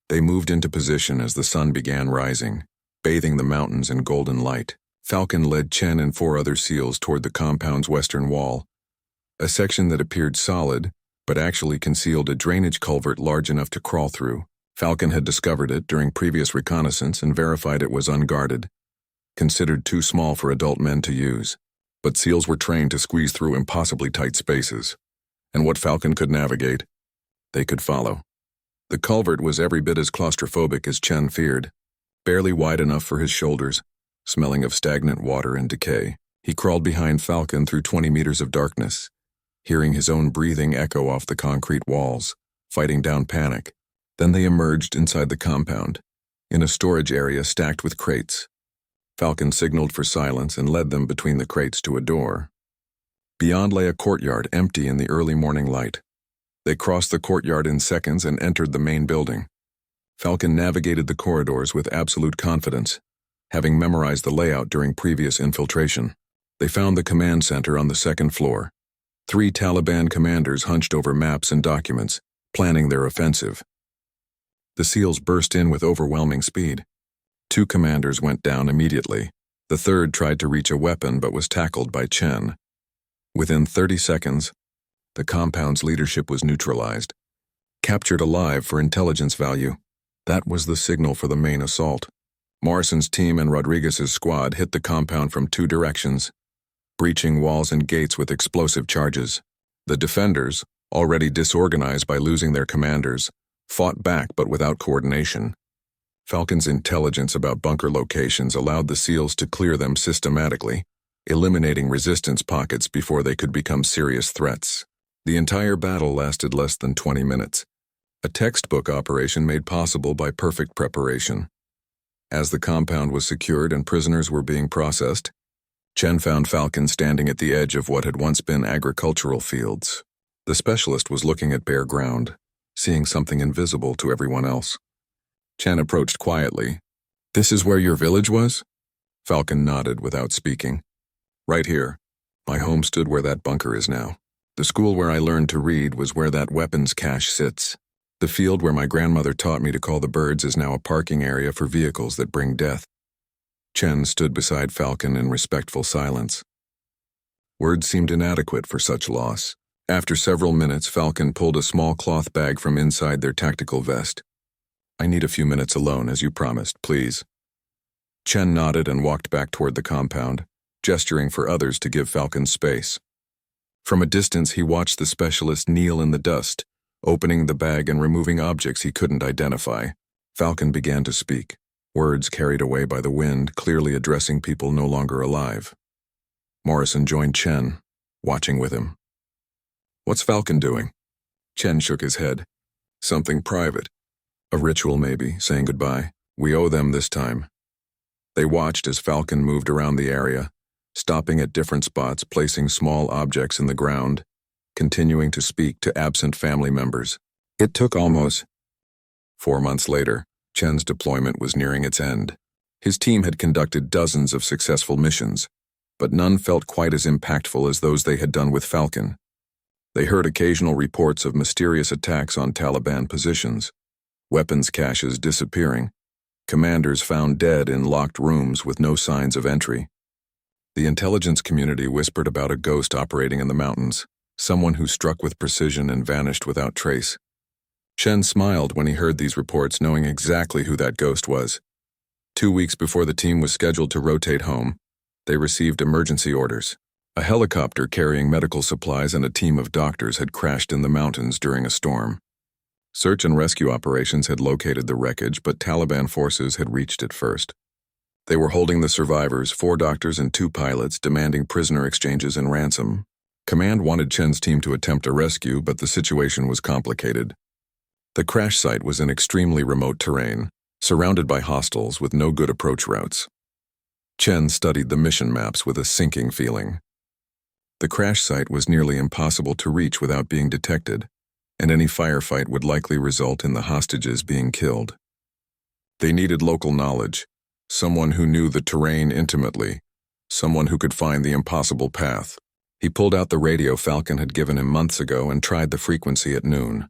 They moved into position as the sun began rising, bathing the mountains in golden light. Falcon led Chen and 4 other SEALs toward the compound's western wall, a section that appeared solid, but actually concealed a drainage culvert large enough to crawl through. Falcon had discovered it during previous reconnaissance and verified it was unguarded, considered too small for adult men to use. But SEALs were trained to squeeze through impossibly tight spaces. And what Falcon could navigate, they could follow. The culvert was every bit as claustrophobic as Chen feared, barely wide enough for his shoulders, smelling of stagnant water and decay. He crawled behind Falcon through 20 meters of darkness, hearing his own breathing echo off the concrete walls, fighting down panic. Then they emerged inside the compound, in a storage area stacked with crates. Falcon signaled for silence and led them between the crates to a door. Beyond lay a courtyard, empty in the early morning light. They crossed the courtyard in seconds and entered the main building. Falcon navigated the corridors with absolute confidence, having memorized the layout during previous infiltration. They found the command center on the 2nd floor. 3 Taliban commanders hunched over maps and documents, planning their offensive. The SEALs burst in with overwhelming speed. 2 commanders went down immediately. The 3rd tried to reach a weapon but was tackled by Chen. Within 30 seconds, the compound's leadership was neutralized, captured alive for intelligence value. That was the signal for the main assault. Morrison's team and Rodriguez's squad hit the compound from 2 directions, breaching walls and gates with explosive charges. The defenders, already disorganized by losing their commanders, fought back but without coordination. Falcon's intelligence about bunker locations allowed the SEALs to clear them systematically, eliminating resistance pockets before they could become serious threats. The entire battle lasted less than 20 minutes, a textbook operation made possible by perfect preparation. As the compound was secured and prisoners were being processed, Chen found Falcon standing at the edge of what had once been agricultural fields. The specialist was looking at bare ground, seeing something invisible to everyone else. Chen approached quietly. "This is where your village was?" Falcon nodded without speaking. "Right here. My home stood where that bunker is now. The school where I learned to read was where that weapons cache sits. The field where my grandmother taught me to call the birds is now a parking area for vehicles that bring death." Chen stood beside Falcon in respectful silence. Words seemed inadequate for such loss. After several minutes, Falcon pulled a small cloth bag from inside their tactical vest. "I need a few minutes alone, as you promised, please." Chen nodded and walked back toward the compound, gesturing for others to give Falcon space. From a distance, he watched the specialist kneel in the dust, opening the bag and removing objects he couldn't identify. Falcon began to speak, words carried away by the wind, clearly addressing people no longer alive. Morrison joined Chen, watching with him. "What's Falcon doing?" Chen shook his head. "Something private. A ritual maybe, saying goodbye. We owe them this time." They watched as Falcon moved around the area, stopping at different spots, placing small objects in the ground, continuing to speak to absent family members. It took almost 4 months later. Chen's deployment was nearing its end. His team had conducted dozens of successful missions, but none felt quite as impactful as those they had done with Falcon. They heard occasional reports of mysterious attacks on Taliban positions, weapons caches disappearing, commanders found dead in locked rooms with no signs of entry. The intelligence community whispered about a ghost operating in the mountains, someone who struck with precision and vanished without trace. Chen smiled when he heard these reports, knowing exactly who that ghost was. 2 weeks before the team was scheduled to rotate home, they received emergency orders. A helicopter carrying medical supplies and a team of doctors had crashed in the mountains during a storm. Search and rescue operations had located the wreckage, but Taliban forces had reached it first. They were holding the survivors, 4 doctors and 2 pilots, demanding prisoner exchanges and ransom. Command wanted Chen's team to attempt a rescue, but the situation was complicated. The crash site was in extremely remote terrain, surrounded by hostiles with no good approach routes. Chen studied the mission maps with a sinking feeling. The crash site was nearly impossible to reach without being detected, and any firefight would likely result in the hostages being killed. They needed local knowledge, someone who knew the terrain intimately, someone who could find the impossible path. He pulled out the radio Falcon had given him months ago and tried the frequency at noon.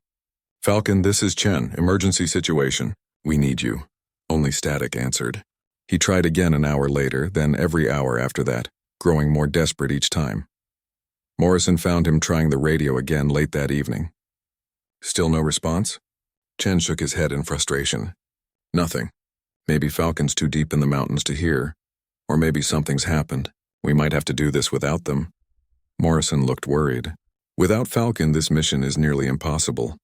"Falcon, this is Chen. Emergency situation. We need you." Only static answered. He tried again an hour later, then every hour after that, growing more desperate each time. Morrison found him trying the radio again late that evening. Still no response? Chen shook his head in frustration. "Nothing. Maybe Falcon's too deep in the mountains to hear. Or maybe something's happened. We might have to do this without them." Morrison looked worried. "Without Falcon, this mission is nearly impossible.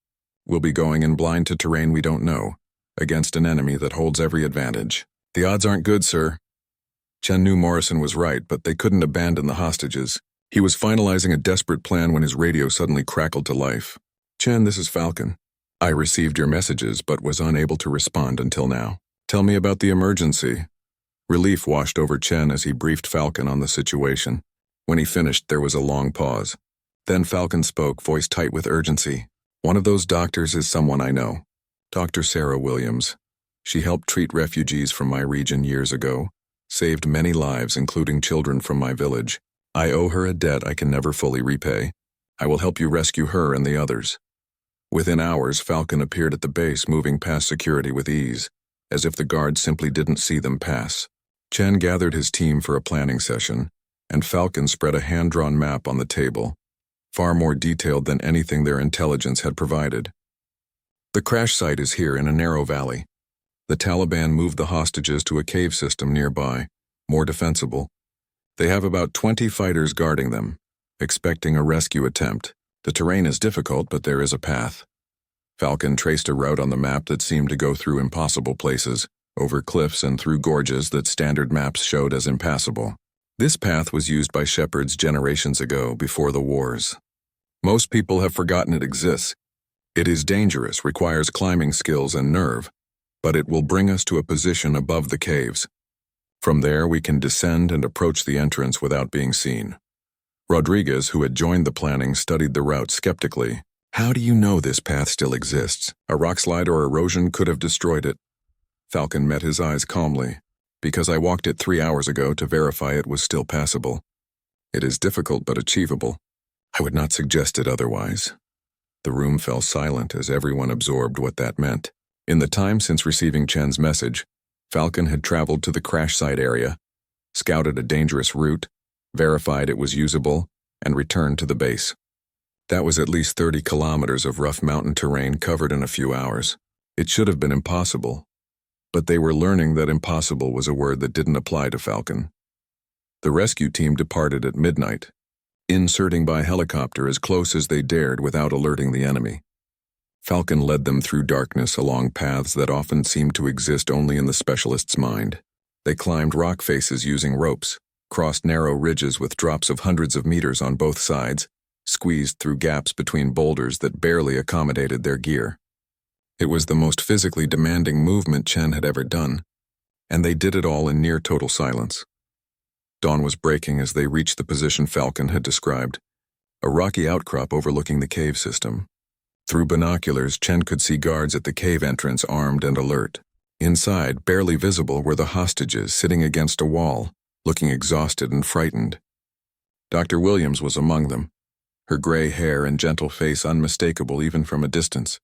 We'll be going in blind to terrain we don't know, against an enemy that holds every advantage. The odds aren't good, sir." Chen knew Morrison was right, but they couldn't abandon the hostages. He was finalizing a desperate plan when his radio suddenly crackled to life. "Chen, this is Falcon. I received your messages but was unable to respond until now. Tell me about the emergency." Relief washed over Chen as he briefed Falcon on the situation. When he finished, there was a long pause. Then Falcon spoke, voice tight with urgency. "One of those doctors is someone I know. Dr. Sarah Williams. She helped treat refugees from my region years ago, saved many lives, including children from my village. I owe her a debt I can never fully repay. I will help you rescue her and the others." Within hours, Falcon appeared at the base, moving past security with ease, as if the guards simply didn't see them pass. Chen gathered his team for a planning session, and Falcon spread a hand-drawn map on the table, far more detailed than anything their intelligence had provided. "The crash site is here in a narrow valley. The Taliban moved the hostages to a cave system nearby, more defensible. They have about 20 fighters guarding them, expecting a rescue attempt. The terrain is difficult, but there is a path. Falcon traced a route on the map that seemed to go through impossible places, over cliffs and through gorges that standard maps showed as impassable. This path was used by shepherds generations ago, before the wars. Most people have forgotten it exists. It is dangerous, requires climbing skills and nerve, but it will bring us to a position above the caves. From there, we can descend and approach the entrance without being seen. Rodriguez, who had joined the planning, studied the route skeptically. How do you know this path still exists? A rockslide or erosion could have destroyed it. Falcon met his eyes calmly. Because I walked it 3 hours ago to verify it was still passable. It is difficult but achievable. I would not suggest it otherwise. The room fell silent as everyone absorbed what that meant. In the time since receiving Chen's message, Falcon had traveled to the crash site area, scouted a dangerous route, verified it was usable, and returned to the base. That was at least 30 kilometers of rough mountain terrain covered in a few hours. It should have been impossible, but they were learning that impossible was a word that didn't apply to Falcon. The rescue team departed at midnight, inserting by helicopter as close as they dared without alerting the enemy. Falcon led them through darkness along paths that often seemed to exist only in the specialist's mind. They climbed rock faces using ropes, crossed narrow ridges with drops of hundreds of meters on both sides, squeezed through gaps between boulders that barely accommodated their gear. It was the most physically demanding movement Chen had ever done, and they did it all in near total silence. Dawn was breaking as they reached the position Falcon had described, a rocky outcrop overlooking the cave system. Through binoculars, Chen could see guards at the cave entrance armed and alert. Inside, barely visible, were the hostages sitting against a wall, looking exhausted and frightened. Dr. Williams was among them, her gray hair and gentle face unmistakable even from a distance.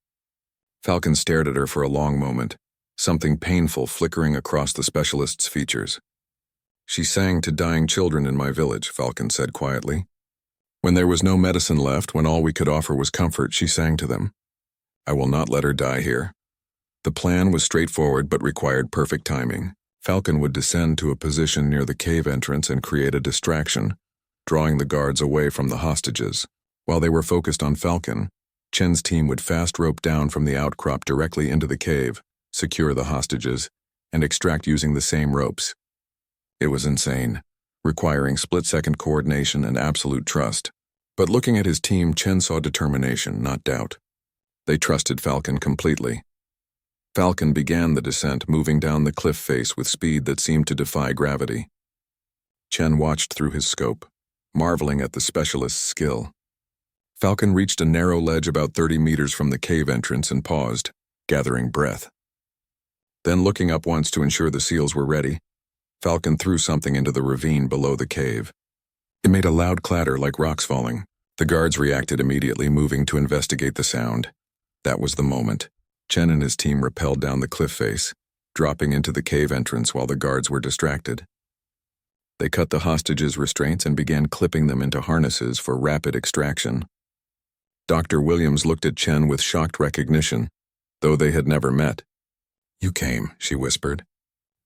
Falcon stared at her for a long moment, something painful flickering across the specialist's features. She sang to dying children in my village, Falcon said quietly. When there was no medicine left, when all we could offer was comfort, she sang to them. I will not let her die here. The plan was straightforward but required perfect timing. Falcon would descend to a position near the cave entrance and create a distraction, drawing the guards away from the hostages. While they were focused on Falcon, Chen's team would fast rope down from the outcrop directly into the cave, secure the hostages, and extract using the same ropes. It was insane, requiring split-second coordination and absolute trust. But looking at his team, Chen saw determination, not doubt. They trusted Falcon completely. Falcon began the descent, moving down the cliff face with speed that seemed to defy gravity. Chen watched through his scope, marveling at the specialist's skill. Falcon reached a narrow ledge about 30 meters from the cave entrance and paused, gathering breath. Then, looking up once to ensure the seals were ready, Falcon threw something into the ravine below the cave. It made a loud clatter like rocks falling. The guards reacted immediately, moving to investigate the sound. That was the moment. Chen and his team rappelled down the cliff face, dropping into the cave entrance while the guards were distracted. They cut the hostages' restraints and began clipping them into harnesses for rapid extraction. Dr. Williams looked at Chen with shocked recognition, though they had never met. You came, she whispered.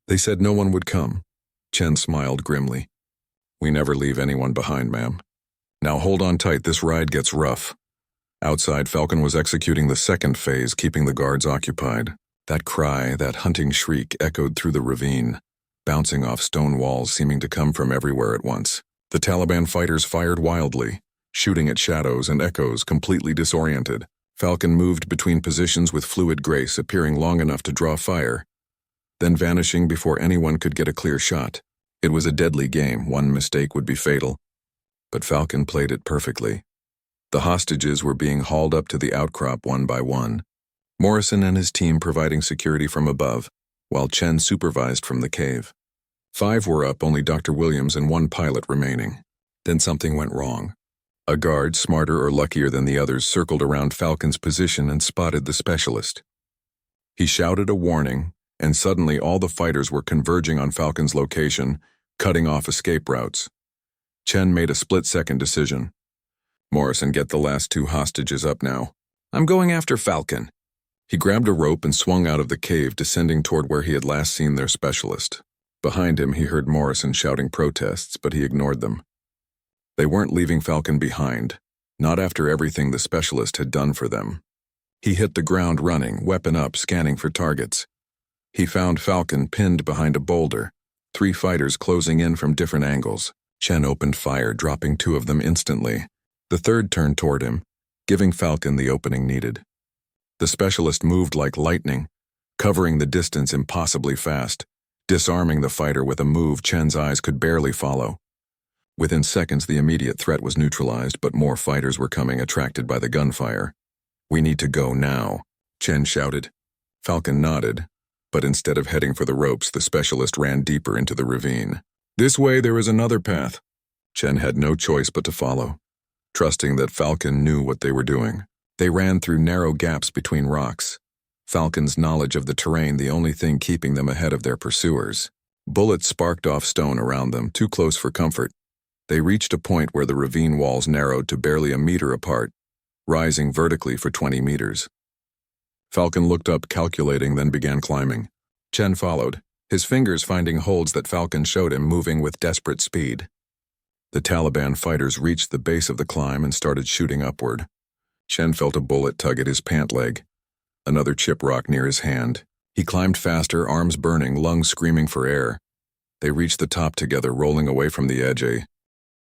They said no one would come. Chen smiled grimly. We never leave anyone behind, ma'am. Now hold on tight, this ride gets rough. Outside, Falcon was executing the second phase, keeping the guards occupied. That cry, that hunting shriek, echoed through the ravine, bouncing off stone walls seeming to come from everywhere at once. The Taliban fighters fired wildly, shooting at shadows and echoes, completely disoriented. Falcon moved between positions with fluid grace, appearing long enough to draw fire, then vanishing before anyone could get a clear shot. It was a deadly game, one mistake would be fatal. But Falcon played it perfectly. The hostages were being hauled up to the outcrop one by one, Morrison and his team providing security from above, while Chen supervised from the cave. 5 were up, only Dr. Williams and 1 pilot remaining. Then something went wrong. A guard, smarter or luckier than the others, circled around Falcon's position and spotted the specialist. He shouted a warning, and suddenly all the fighters were converging on Falcon's location, cutting off escape routes. Chen made a split-second decision. Morrison, get the last 2 hostages up now. I'm going after Falcon. He grabbed a rope and swung out of the cave, descending toward where he had last seen their specialist. Behind him, he heard Morrison shouting protests, but he ignored them. They weren't leaving Falcon behind, not after everything the specialist had done for them. He hit the ground running, weapon up, scanning for targets. He found Falcon pinned behind a boulder, 3 fighters closing in from different angles. Chen opened fire, dropping 2 of them instantly. The third turned toward him, giving Falcon the opening needed. The specialist moved like lightning, covering the distance impossibly fast, disarming the fighter with a move Chen's eyes could barely follow. Within seconds, the immediate threat was neutralized, but more fighters were coming, attracted by the gunfire. "We need to go now," Chen shouted. Falcon nodded, but instead of heading for the ropes, the specialist ran deeper into the ravine. "This way, there is another path." Chen had no choice but to follow, trusting that Falcon knew what they were doing. They ran through narrow gaps between rocks, Falcon's knowledge of the terrain the only thing keeping them ahead of their pursuers. Bullets sparked off stone around them, too close for comfort. They reached a point where the ravine walls narrowed to barely a meter apart, rising vertically for 20 meters. Falcon looked up, calculating, then began climbing. Chen followed, his fingers finding holds that Falcon showed him, moving with desperate speed. The Taliban fighters reached the base of the climb and started shooting upward. Chen felt a bullet tug at his pant leg, another chip rock near his hand. He climbed faster, arms burning, lungs screaming for air. They reached the top together, rolling away from the edge, a